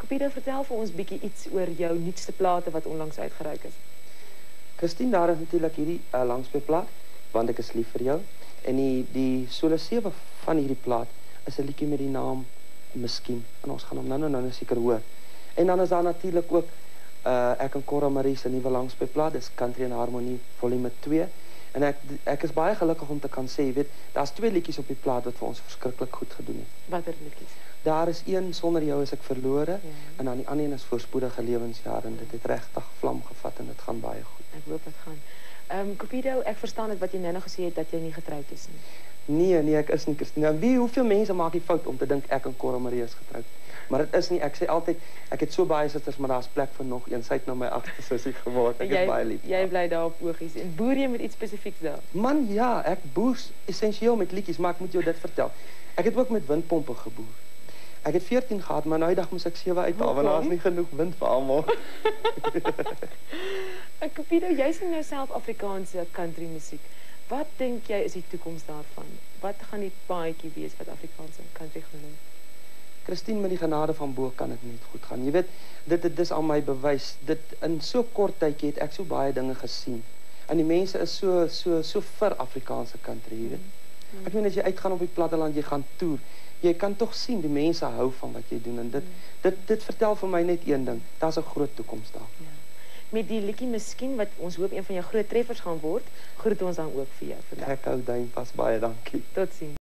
Cupido, vertel vir ons bietjie iets oor jou nuutste plate wat onlangs uitgereik is. Christine, daar is natuurlijk hierdie langspeelplaat, Want ek is lief vir jou. En die solo 7 van hierdie plaat is 'n liedjie met die naam Miskien. En ons gaan hom nou seker hoor. En dan is daar natuurlijk ook ek en Cora Marie se nuwe langspeelplaat, dis Country and Harmony volume 2. En ek is baie gelukkig om te kan sê, weet, daar's 2 liedjies op die plaat wat vir ons verskriklik goed gedoen het. Watter liedjies? Daar is een Sonder jou is ek verlore, Ja. en dan die ander een is Voorspoedige lewensjare, en dit het regtig vlam gevat en dit gaan baie goed. Ek hoop dit gaan. Cupido, ek verstaan dit wat jy nou gesê het dat jy nie getroud is nie. Nee, ek is nie, Christine. Hoeveel mense maak die fout om te dink ek en Cora Marie is getroud? Maar dit is nie, ek sê altyd, ek het so baie susters, maar daar's plek vir nog een. Sy het nou my agterste sussie geword. Ek is baie lief. Jy bly daar op oogies. En boer jy met iets spesifieks daar? Man, ja, ek boer essensieel met liedjies, maar ek moet jou dit vertel. Ek het ook met windpompe geboer. Ek het 14 gehad, maar nou die dag moes ek 7 uithaal, want daar is nie genoeg wind vir almal. Cupido, jy sing nou self Afrikaanse country musiek. Wat dink jy is die toekoms daarvan? Wat gaan die paadjie wees wat Afrikaanse country gaan doen? Christine, met die genade van bo kan dit net goed gaan. Jy weet, dit is aan my bewys. In so kort tydjie het ek so baie dinge gesien. En die mense is so vir Afrikaanse country, jy weet. Ek meen as jy uitgaan op die platteland, jy gaan toer. Jy kan tog sien die mense hou van wat jy doen en dit vertel vir my net een ding. Daar's 'n groot toekoms daar. Ja. Met die liedjie Miskien wat ons hoop een van jou groot treffers gaan word, groet ons dan ook vir jou vandag. Ek hou duim vas, baie dankie. Totsiens.